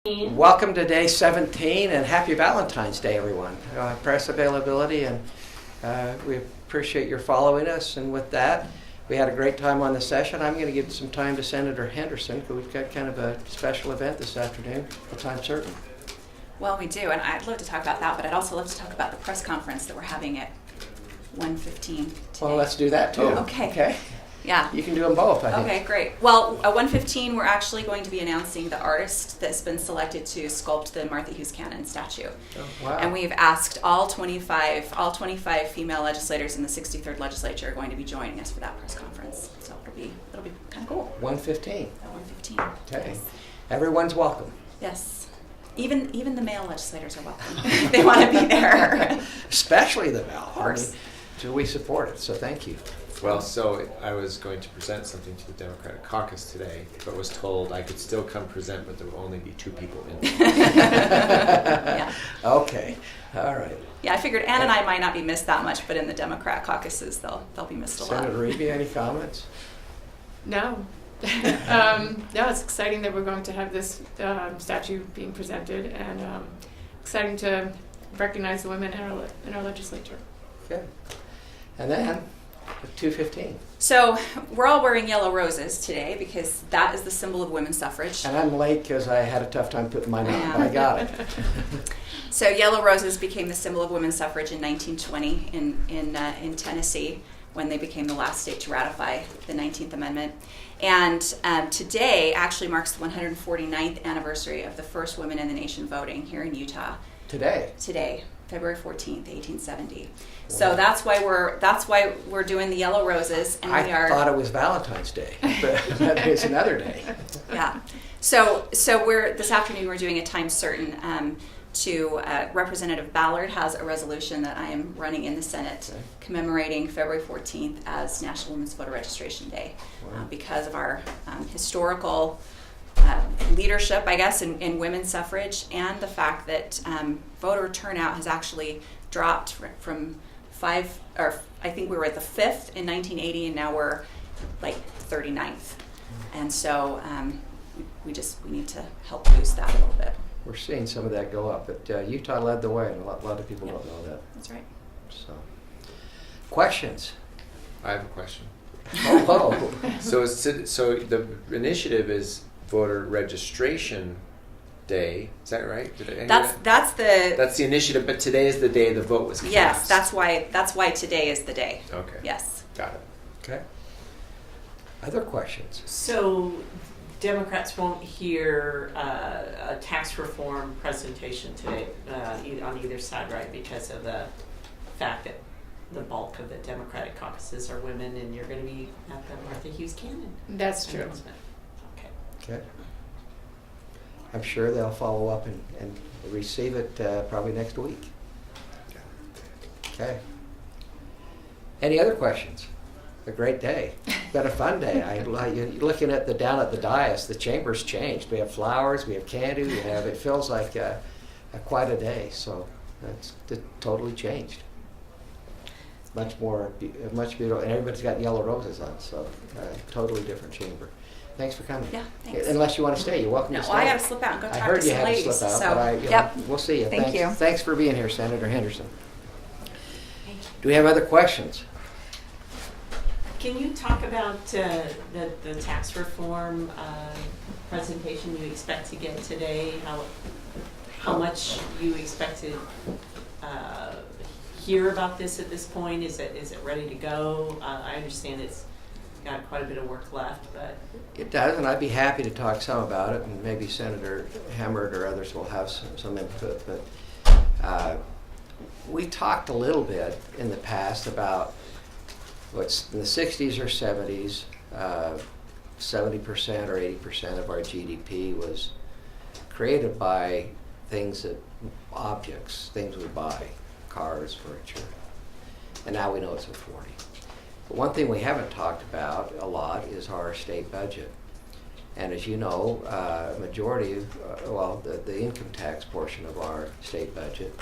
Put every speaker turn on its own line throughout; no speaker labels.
Welcome to day 17 and happy Valentine's Day, everyone. Press availability, and we appreciate your following us. And with that, we had a great time on the session. I'm going to give some time to Senator Henderson because we've got kind of a special event this afternoon, a time certain.
Well, we do, and I'd love to talk about that, but I'd also love to talk about the press conference that we're having at 1:15 today.
Well, let's do that too.
Okay. Yeah.
You can do them both, I think.
Okay, great. Well, at 1:15, we're actually going to be announcing the artist that's been selected to sculpt the Martha Hughes Cannon statue.
Oh, wow.
And we've asked all 25 female legislators in the 63rd legislature are going to be joining us for that press conference. So it'll be kind of cool.
1:15.
At 1:15.
Okay.
Yes.
Everyone's welcome.
Yes. Even the male legislators are welcome. They want to be there.
Especially the male.
Of course.
So we support it, so thank you.
Well, so I was going to present something to the Democratic caucus today, but was told I could still come present, but there will only be 2 people in there.
Yeah.
Okay. All right.
Yeah, I figured Ann and I might not be missed that much, but in the Democrat caucuses, they'll be missed a lot.
Senator Reeby, any comments?
No. No, it's exciting that we're going to have this statue being presented, and exciting to recognize the women in our legislature.
Okay. And then, 2:15.
So we're all wearing yellow roses today because that is the symbol of women's suffrage.
And I'm late because I had a tough time putting mine on, but I got it.
So yellow roses became the symbol of women's suffrage in 1920 in Tennessee, when they became the last state to ratify the 19th Amendment. And today actually marks the 149th anniversary of the first women in the nation voting here in Utah. Today, February 14th, 1870. Wow. So that's why we're doing the yellow roses, and
I thought it was Valentine's Day, but it's another day.
Yeah. So this afternoon we're doing a time certain. Representative Ballard has a resolution that I am running in the Senate commemorating February 14th as National Women's Voter Registration Day.
Wow.
Because of our historical leadership, I guess, in women's suffrage, and the fact that voter turnout has actually dropped from 5, or I think we were at the 5th in 1980, and now we're like 39th. And so we need to help boost that a little bit.
We're seeing some of that go up, but Utah led the way, and a lot of people don't know that.
That's right.
So, questions?
I have a question.
Oh.
So the initiative is voter registration day. Is that right?
That's
the initiative, but today is the day the vote was cast.
Yes, that's why today is the day.
Okay.
Yes.
Got it.
Okay. Other questions?
So Democrats won't hear a tax reform presentation today on either side, right? Because of the fact that the bulk of the Democratic caucuses are women, and you're going to be at the Martha Hughes Cannon.
That's true.
announcement.
Okay. I'm sure they'll follow up and receive it probably next week. Okay. Any other questions? A great day. Been a fun day. You're looking at down at the dais, the chamber's changed. We have flowers, we have candy, it feels like quite a day. So it totally changed. Much beautiful, and everybody's got yellow roses on, so totally different chamber. Thanks for coming.
Yeah, thanks.
Unless you want to stay, you're welcome to stay.
I got to slip out and go talk
I heard
to
you
some
had
ladies.
to slip out,
so,
but
yep.
We'll see you.
Thank you.
Thanks for being here, Senator Henderson. Do we have other questions?
Can you talk about the tax reform presentation you expect to get today? How much you expect to hear about this at this point? Is it ready to go? I understand it's got quite a bit of work left, but
It does, and I'd be happy to talk some about it, and maybe Senator Hammert or others will have some input. But we talked a little bit in the past about what's in the 60s or 70s, 70% or 80% of our GDP was created by objects, things we buy, cars, furniture. And now we know it's at 40. But one thing we haven't talked about a lot is our state budget. And as you know, majority of, the income tax portion of our state budget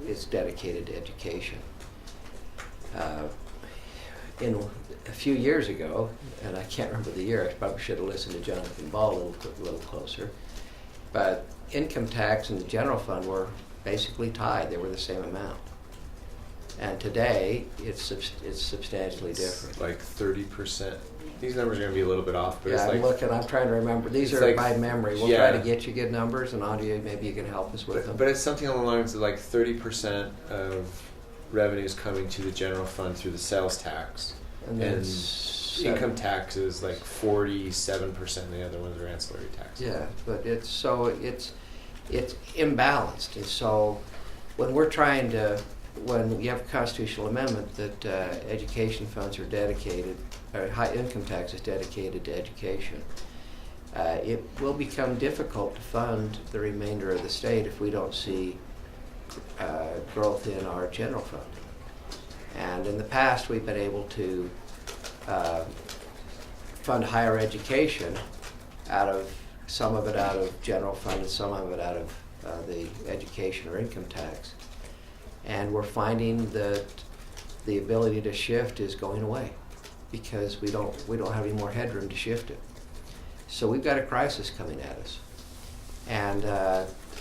is dedicated to education. in a few years ago, and I can't remember the year, I probably should have listened to Jonathan Ball a little closer, but income tax and the general fund were basically tied. They were the same amount. And today, it's substantially different.
Like 30%. These numbers are going to be a little bit off, but
Yeah,
it's
I'm
like.
looking, I'm trying to remember. These
It's
are
like-
by memory. We'll
yeah.
try to get you good numbers, and Andrea, maybe you can help us with them.
But it's something along the lines of like 30% of revenues coming to the general fund through the sales tax.
And then
Income tax is like 47%, and the other ones are ancillary taxes.
Yeah, but it's imbalanced, and so when you have a constitutional amendment that education funds are dedicated, or high income tax is dedicated to education, it will become difficult to fund the remainder of the state if we don't see growth in our general fund. And in the past, we've been able to fund higher education some of it out of general fund and some of it out of the education or income tax. And we're finding that the ability to shift is going away because we don't have any more headroom to shift it. So we've got a crisis coming at us. And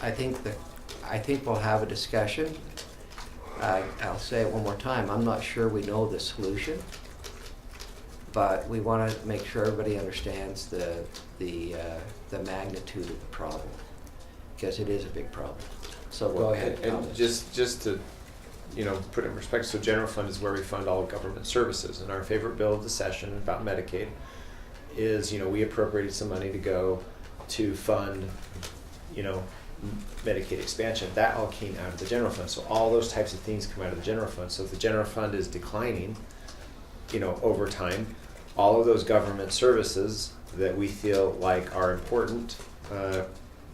I think we'll have a discussion. I'll say it one more time. I'm not sure we know the solution, but we want to make sure everybody understands the magnitude of the problem, because it is a big problem. So go ahead.
And just to put it in perspective, so general fund is where we fund all government services. And our favorite bill of the session about Medicaid is, we appropriated some money to go to fund, Medicaid expansion. That all came out of the general fund. So all those types of things come out of the general fund. So if the general fund is declining, over time, all of those government services that we feel like are important,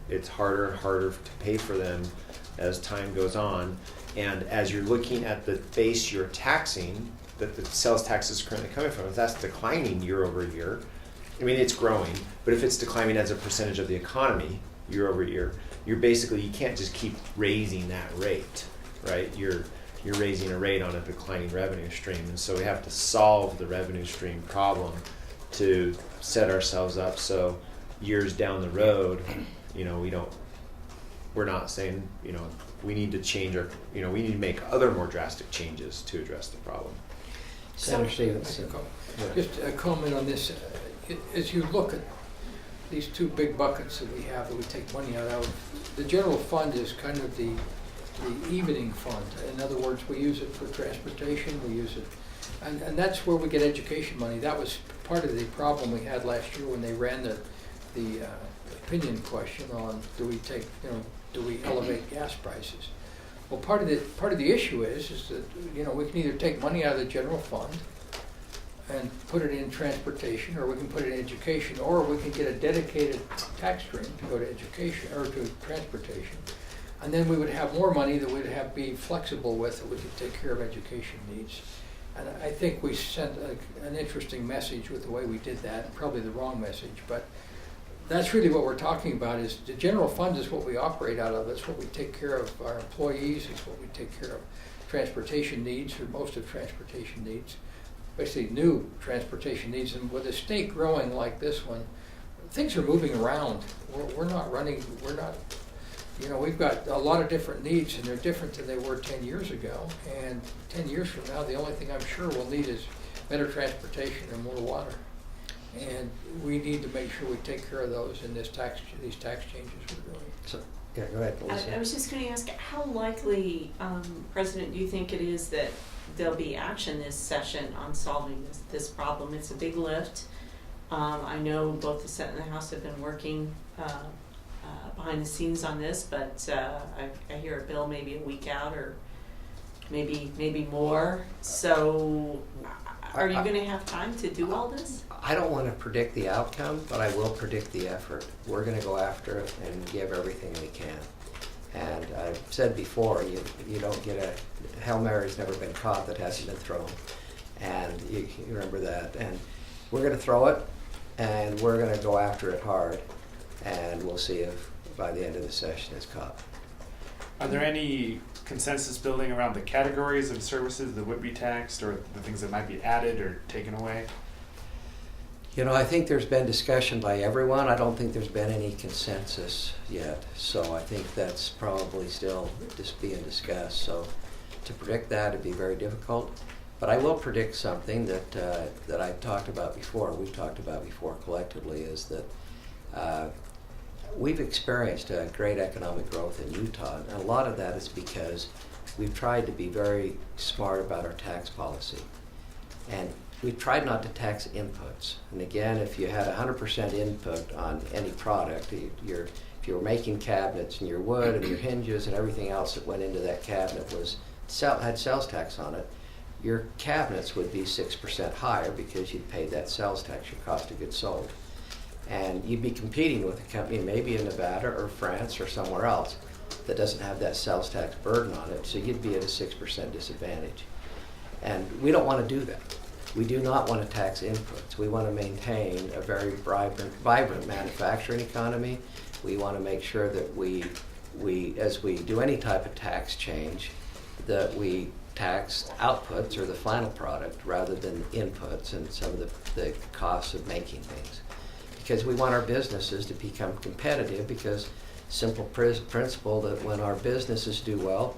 it's harder and harder to pay for them as time goes on. And as you're looking at the base you're taxing, that the sales tax is currently coming from, if that's declining year over year, it's growing, but if it's declining as a percentage of the economy year over year, you can't just keep raising that rate, right? You're raising a rate on a declining revenue stream, and so we have to solve the revenue stream problem to set ourselves up so years down the road, we're not saying, we need to change we need to make other more drastic changes to address the problem.
Senator Stevens.
Just a comment on this. As you look at these two big buckets that we have that we take money out of, the general fund is kind of the evening fund. In other words, we use it for transportation, we use it, and that's where we get education money. That was part of the problem we had last year when they ran the opinion question on do we elevate gas prices. Well, part of the issue is that we can either take money out of the general fund and put it in transportation, or we can put it in education, or we can get a dedicated tax stream to go to education or to transportation. And then we would have more money that we'd have be flexible with that we could take care of education needs. And I think we sent an interesting message with the way we did that, probably the wrong message, but that's really what we're talking about. Is the general fund is what we operate out of. That's what we take care of our employees. It's what we take care of transportation needs, or most of transportation needs, basically new transportation needs. And with a state growing like this one, things are moving around. We're not running, we've got a lot of different needs, and they're different than they were 10 years ago. And 10 years from now, the only thing I'm sure we'll need is better transportation and more water. And we need to make sure we take care of those in these tax changes we're doing.
So, yeah, go ahead, Lisa.
I was just going to ask, how likely, President, do you think it is that there'll be action this session on solving this problem? It's a big lift. I know both the Senate and the House have been working behind the scenes on this, but I hear a bill maybe a week out, or maybe more. So are you going to have time to do all this?
I don't want to predict the outcome, but I will predict the effort. We're going to go after it and give everything we can. And I've said before, you don't get a Hail Mary's never been caught that hasn't been thrown. And you remember that. And we're going to throw it, and we're going to go after it hard. And we'll see if by the end of the session it's caught.
Are there any consensus building around the categories of services that would be taxed, or the things that might be added or taken away?
You know, I think there's been discussion by everyone. I don't think there's been any consensus yet. So I think that's probably still just being discussed. So to predict that would be very difficult. But I will predict something that I've talked about before, we've talked about before collectively, is that we've experienced a great economic growth in Utah. And a lot of that is because we've tried to be very smart about our tax policy. And we've tried not to tax inputs. And again, if you had 100% input on any product, if you were making cabinets and your wood and your hinges and everything else that went into that cabinet had sales tax on it, your cabinets would be 6% higher because you'd paid that sales tax, your cost of goods sold. And you'd be competing with a company maybe in Nevada or France or somewhere else that doesn't have that sales tax burden on it, so you'd be at a 6% disadvantage. And we don't want to do that. We do not want to tax inputs. We want to maintain a very vibrant manufacturing economy. We want to make sure that we, as we do any type of tax change, that we tax outputs or the final product rather than inputs and some of the costs of making things. Because we want our businesses to become competitive, because simple principle that when our businesses do well,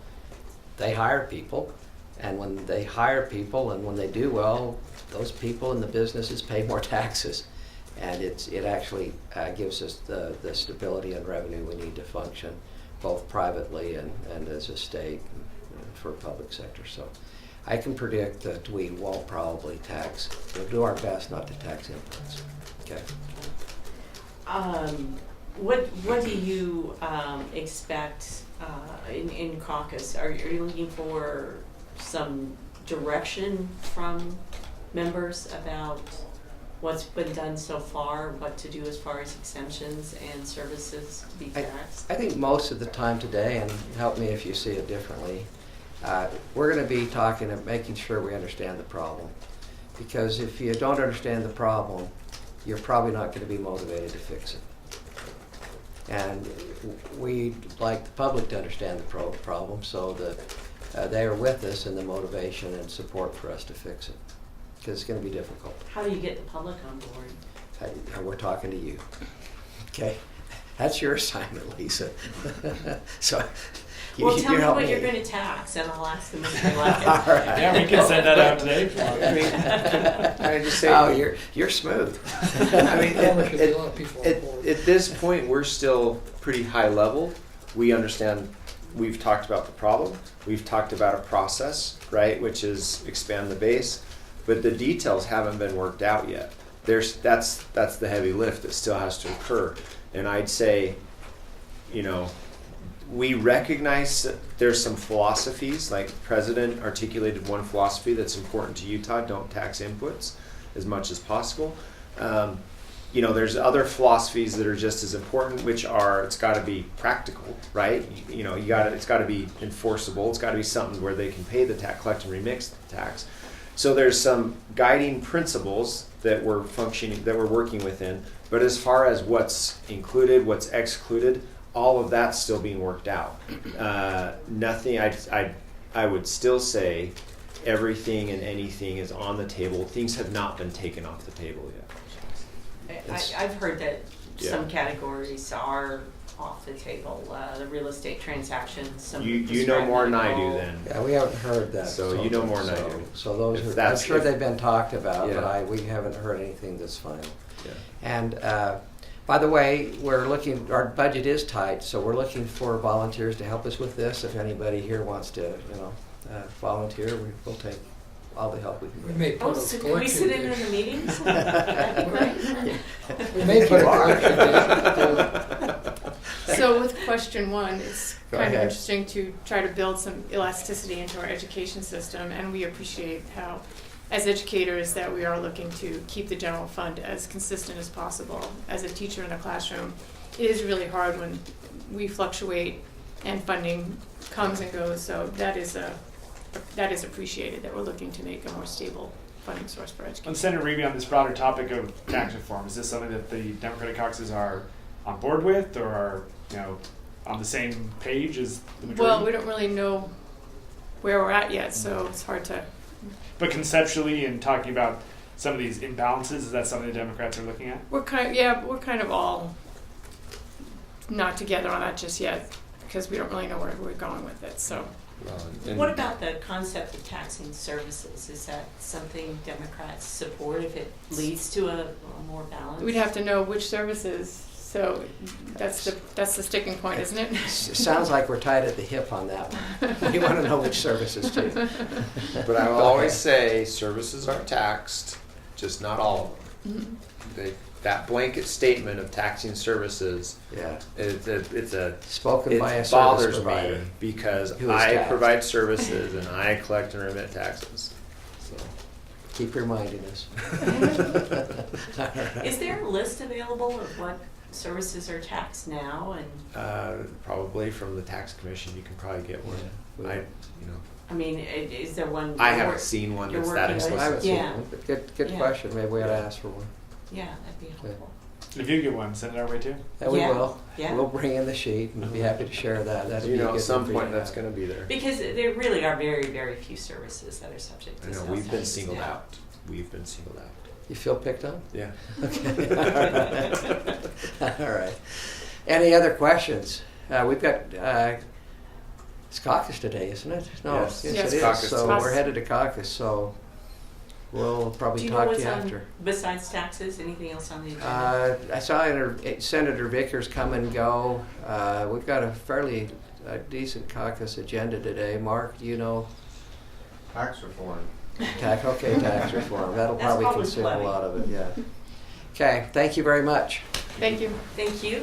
they hire people. And when they hire people and when they do well, those people in the businesses pay more taxes. And it actually gives us the stability and revenue we need to function both privately and as a state and for public sector. So I can predict that we won't probably tax. We'll do our best not to tax inputs. Okay.
What do you expect in caucus? Are you looking for some direction from members about what's been done so far, what to do as far as exemptions and services to be taxed?
I think most of the time today, and help me if you see it differently, we're going to be talking and making sure we understand the problem. Because if you don't understand the problem, you're probably not going to be motivated to fix it. And we'd like the public to understand the problem so that they are with us in the motivation and support for us to fix it. Because it's going to be difficult.
How do you get the public on board?
We're talking to you. Okay? That's your assignment, Lisa. So,
Well, tell me
help
what you're going to tax, and I'll ask them if they like it.
All right.
Yeah, we can send that out today.
I mean, can I just say,
oh, you're smooth.
I mean,
A lot of people on board.
at this point, we're still pretty high level. We understand, we've talked about the problem. We've talked about a process, right, which is expand the base. But the details haven't been worked out yet. That's the heavy lift that still has to occur. And I'd say, we recognize that there's some philosophies, like the president articulated one philosophy that's important to Utah: don't tax inputs as much as possible. There's other philosophies that are just as important, which are, it's got to be practical, right? It's got to be enforceable. It's got to be something where they can pay the tax, collect and remix the tax. So there's some guiding principles that we're working within. But as far as what's included, what's excluded, all of that's still being worked out. Nothing. I would still say everything and anything is on the table. Things have not been taken off the table yet.
I've heard that
Yeah.
some categories are off the table. The real estate transactions.
You know more than I do then.
Yeah, we haven't heard that.
So you know more than I do.
So those
If
are, I'm
that's-
sure
if-
they've been talked about,
Yeah.
but we haven't heard anything that's final.
Yeah.
And by the way, our budget is tight, so we're looking for volunteers to help us with this. If anybody here wants to, volunteer, we'll take all the help we can
We
get.
may put
Oh,
a
so can we
collection
sit in on
day.
the meetings? That'd be great.
We may put a collection day.
So with question one, it's
Go
kind of
ahead.
interesting to try to build some elasticity into our education system, and we appreciate how, as educators, that we are looking to keep the general fund as consistent as possible. As a teacher in a classroom, it is really hard when we fluctuate and funding comes and goes, so that is appreciated, that we're looking to make a more stable funding source for education.
And Senator Reeby, on this broader topic of tax reform, is this something that the Democratic caucuses are on board with, or are on the same page as the majority?
Well, we don't really know where we're at yet, so it's hard to.
But conceptually, and talking about some of these imbalances, is that something the Democrats are looking at?
We're kind of all not together on that just yet because we don't really know where we're going with it. So.
And
What about the concept of taxing services? Is that something Democrats support if it leads to a more balanced?
We'd have to know which services. So that's the sticking point, isn't it?
Sounds like we're tied at the hip on that one. We want to know which services too.
But I will always say services are taxed, just not all of them. That blanket statement of taxing services,
Yeah.
it's a
Spoken by a
it
service
bothers
provider.
me because
Who is
I
taxed.
provide services and I collect and remit taxes. So
Keep reminding us. All right.
Is there a list available of what services are taxed now? And
probably from the tax commission, you can probably get one.
Yeah.
I mean, is there one?
I haven't seen one
you're
that's that
working with?
I haven't
explicit.
seen
Yeah.
one, but good
Yeah.
question. Maybe we ought to
Yeah.
ask for one.
Yeah, that'd be helpful.
If you get one, send it our way too.
Yeah, we
Yeah.
will.
Yeah.
We'll bring in the sheet and be happy to share that. That'd be a
At
good
some
one for you
point
to
that's
have.
going to be there.
Because there really are very, very few services that are subject to
I know
sales
we've been
taxes
singled
now.
out. We've been singled out.
You feel picked on?
Yeah.
Okay. All right. Any other questions? We've got it's caucus today, isn't it? No,
Yes.
Yes.
it is.
Caucus
So
today.
we're headed to caucus. So we'll
Do
probably
you know
talk to
what's
you
on,
after.
besides taxes, anything else on the agenda?
I saw Senator Vickers come and go. We've got a fairly decent caucus agenda today. Mark, do you know?
Tax reform.
Tax reform. That'll
That's
probably
probably
consume
plenty.
a lot of it. Yeah. Okay. Thank you very much.
Thank you.
Thank you.